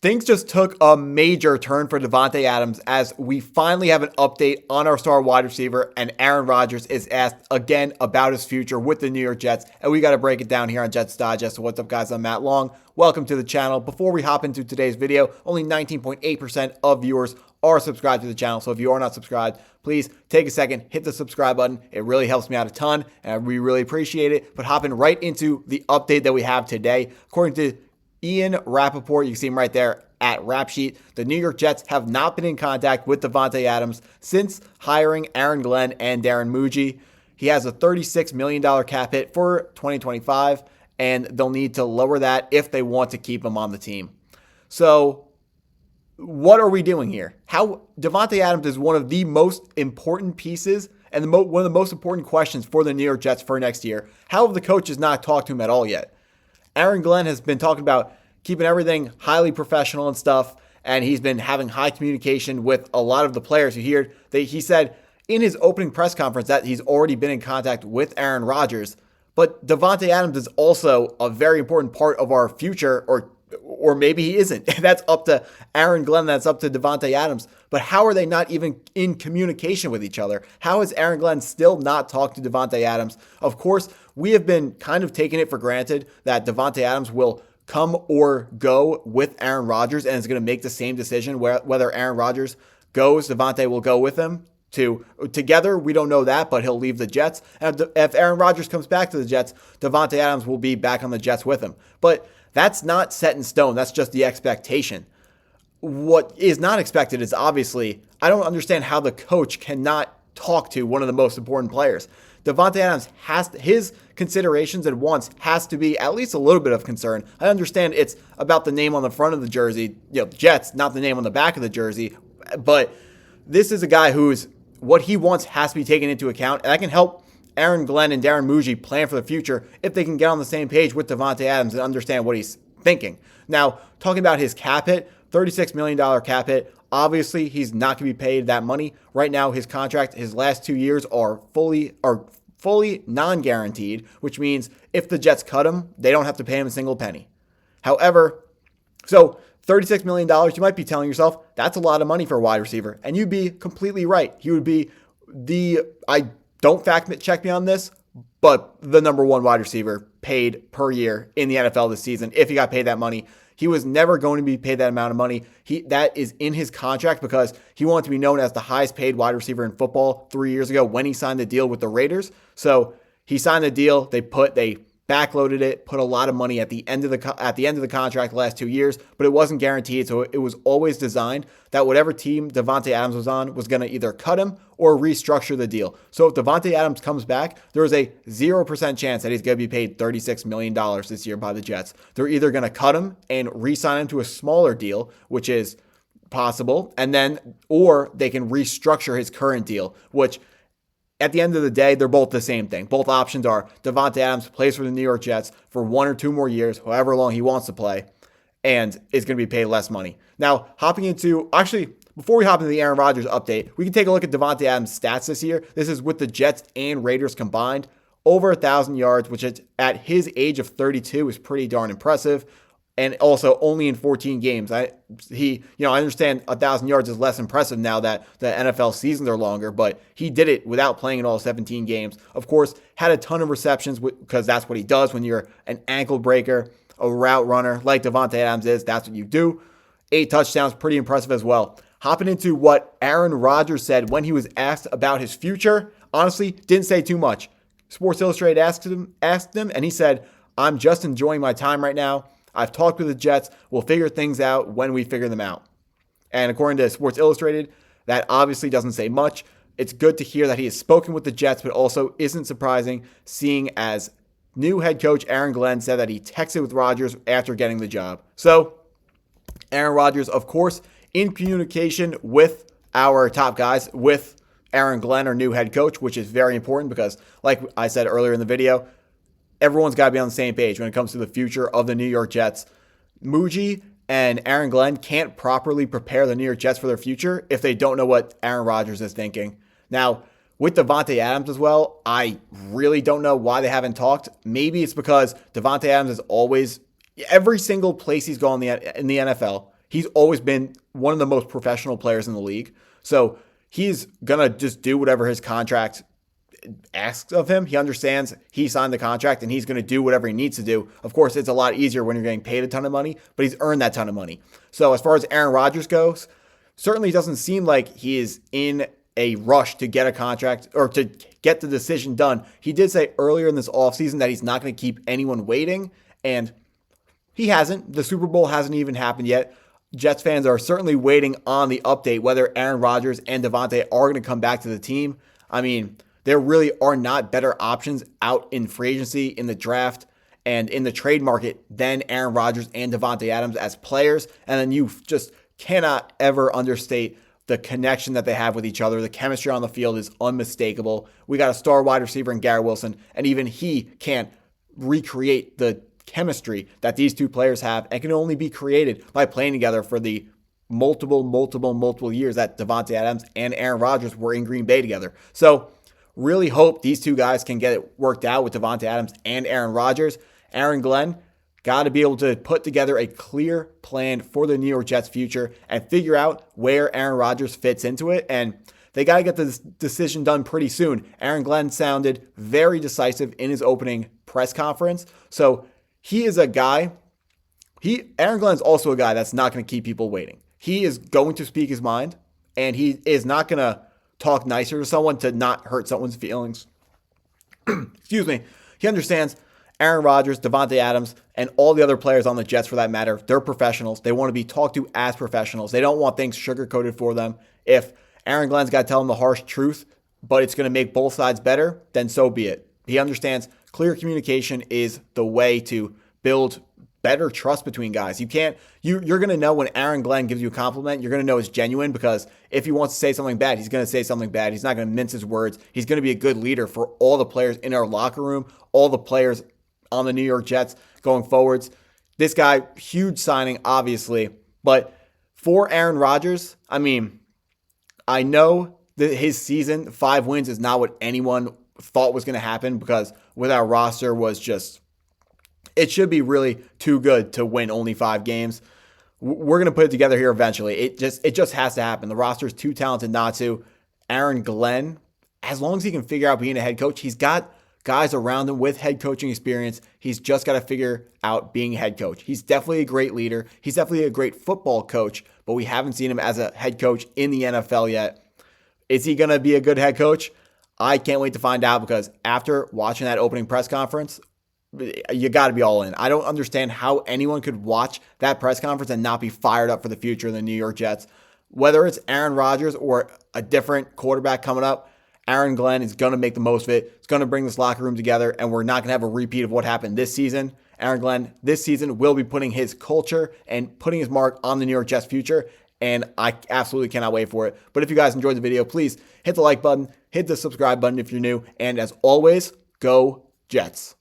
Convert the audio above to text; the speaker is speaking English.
Things just took a major turn for Davante Adams as we finally have an update on our star wide receiver, and Aaron Rodgers is asked again about his future with the New York Jets, and we got to break it down here on Jets Digest. So what's up, guys? I'm Matt Long. Welcome to the channel. Before we hop into today's video, only 19.8% of viewers are subscribed to the channel, so if you are not subscribed, please take a second, hit the subscribe button. It really helps me out a ton, and we really appreciate it. But hopping right into the update that we have today, according to Ian Rappaport, you can see him right there at Rap Sheet. The New York Jets have not been in contact with Davante Adams since hiring Aaron Glenn and Darren Mougey. He has a $36 million cap hit for 2025, and they'll need to lower that if they want to keep him on the team. So what are we doing here? How Davante Adams is one of the most important pieces and one of the most important questions for the New York Jets for next year. How have the coaches not talked to him at all yet? Aaron Glenn has been talking about keeping everything highly professional and stuff, and he's been having high communication with a lot of the players. He said in his opening press conference that he's already been in contact with Aaron Rodgers, but Davante Adams is also a very important part of our future, or maybe he isn't. That's up to Aaron Glenn. That's up to Davante Adams. But how are they not even in communication with each other? How is Aaron Glenn still not talked to Davante Adams? Of course, we have been kind of taking it for granted that Davante Adams will come or go with Aaron Rodgers and is going to make the same decision whether Aaron Rodgers goes, Davante will go with him. Together, we don't know that, but he'll leave the Jets. And if Aaron Rodgers comes back to the Jets, Davante Adams will be back on the Jets with him. But that's not set in stone. That's just the expectation. What is not expected is obviously, I don't understand how the coach cannot talk to one of the most important players. Davante Adams his considerations and wants has to be at least a little bit of concern. I understand it's about the name on the front of the jersey, Jets, not the name on the back of the jersey. But this is a guy who's what he wants has to be taken into account, and that can help Aaron Glenn and Darren Mougey plan for the future if they can get on the same page with Davante Adams and understand what he's thinking. Now, talking about his cap hit, $36 million cap hit. Obviously, he's not going to be paid that money. Right now, his contract, his last 2 years are fully non-guaranteed, which means if the Jets cut him, they don't have to pay him a single penny. However, so $36 million, you might be telling yourself, that's a lot of money for a wide receiver. And you'd be completely right. He would be don't fact check me on this, but the number one wide receiver paid per year in the NFL this season if he got paid that money. He was never going to be paid that amount of money. That is in his contract because he wanted to be known as the highest paid wide receiver in football 3 years ago when he signed the deal with the Raiders. So he signed the deal. They backloaded it, put a lot of money at the end of the contract the last 2 years, but it wasn't guaranteed. So it was always designed that whatever team Davante Adams was on was going to either cut him or restructure the deal. So if Davante Adams comes back, there is a 0% chance that he's going to be paid $36 million this year by the Jets. They're either going to cut him and re-sign him to a smaller deal, which is possible, or they can restructure his current deal, which at the end of the day, they're both the same thing. Both options are Davante Adams plays for the New York Jets for 1 or 2 more years, however long he wants to play, and is going to be paid less money. Now, before we hop into the Aaron Rodgers update, we can take a look at Davante Adams' stats this year. This is with the Jets and Raiders combined. Over 1,000 yards, which at his age of 32 is pretty darn impressive. And also only in 14 games. I understand 1,000 yards is less impressive now that the NFL seasons are longer, but he did it without playing in all 17 games. Of course, had a ton of receptions because that's what he does when you're an ankle breaker, a route runner like Davante Adams is. That's what you do. 8 touchdowns, pretty impressive as well. Hopping into what Aaron Rodgers said when he was asked about his future, honestly, didn't say too much. Sports Illustrated asked him, and he said, "I'm just enjoying my time right now. I've talked with the Jets. We'll figure things out when we figure them out." And according to Sports Illustrated, that obviously doesn't say much. It's good to hear that he has spoken with the Jets, but also isn't surprising seeing as new head coach Aaron Glenn said that he texted with Rodgers after getting the job. So Aaron Rodgers, of course, in communication with our top guys, with Aaron Glenn, our new head coach, which is very important because, like I said earlier in the video, everyone's got to be on the same page when it comes to the future of the New York Jets. Mougey and Aaron Glenn can't properly prepare the New York Jets for their future if they don't know what Aaron Rodgers is thinking. Now, with Davante Adams as well, I really don't know why they haven't talked. Maybe it's because Davante Adams is always, every single place he's gone in the NFL, he's always been one of the most professional players in the league. So he's going to just do whatever his contract asks of him. He understands he signed the contract and he's going to do whatever he needs to do. Of course, it's a lot easier when you're getting paid a ton of money, but he's earned that ton of money. So as far as Aaron Rodgers goes, certainly doesn't seem like he is in a rush to get a contract or to get the decision done. He did say earlier in this offseason that he's not going to keep anyone waiting, and he hasn't. The Super Bowl hasn't even happened yet. Jets fans are certainly waiting on the update whether Aaron Rodgers and Davante are going to come back to the team. I mean, there really are not better options out in free agency, in the draft, and in the trade market than Aaron Rodgers and Davante Adams as players. And then you just cannot ever understate the connection that they have with each other. The chemistry on the field is unmistakable. We got a star wide receiver in Garrett Wilson, and even he can't recreate the chemistry that these two players have and can only be created by playing together for the multiple years that Davante Adams and Aaron Rodgers were in Green Bay together. So really hope these two guys can get it worked out with Davante Adams and Aaron Rodgers. Aaron Glenn got to be able to put together a clear plan for the New York Jets' future and figure out where Aaron Rodgers fits into it. And they got to get this decision done pretty soon. Aaron Glenn sounded very decisive in his opening press conference. So he is a guy, Aaron Glenn is also a guy that's not going to keep people waiting. He is going to speak his mind, and he is not going to talk nicer to someone to not hurt someone's feelings. Excuse me. He understands Aaron Rodgers, Davante Adams, and all the other players on the Jets for that matter. They're professionals. They want to be talked to as professionals. They don't want things sugar-coated for them. If Aaron Glenn's got to tell them the harsh truth, but it's going to make both sides better, then so be it. He understands clear communication is the way to build better trust between guys. You're going to know when Aaron Glenn gives you a compliment, you're going to know it's genuine, because if he wants to say something bad, he's going to say something bad. He's not going to mince his words. He's going to be a good leader for all the players in our locker room, all the players on the New York Jets going forwards. This guy, huge signing, obviously, but for Aaron Rodgers, I mean, I know that his season, 5 wins, is not what anyone thought was going to happen, because with our roster was just, it should be really too good to win only 5 games. We're going to put it together here eventually. It just has to happen. The roster is too talented not to. Aaron Glenn, as long as he can figure out being a head coach, he's got guys around him with head coaching experience. He's just got to figure out being a head coach. He's definitely a great leader. He's definitely a great football coach, but we haven't seen him as a head coach in the NFL yet. Is he going to be a good head coach? I can't wait to find out, because after watching that opening press conference, you got to be all in. I don't understand how anyone could watch that press conference and not be fired up for the future of the New York Jets. Whether it's Aaron Rodgers or a different quarterback coming up, Aaron Glenn is going to make the most of it. It's going to bring this locker room together, and we're not going to have a repeat of what happened this season. Aaron Glenn this season will be putting his culture and putting his mark on the New York Jets' future, and I absolutely cannot wait for it. But if you guys enjoyed the video, please hit the like button, hit the subscribe button if you're new, and as always, go Jets.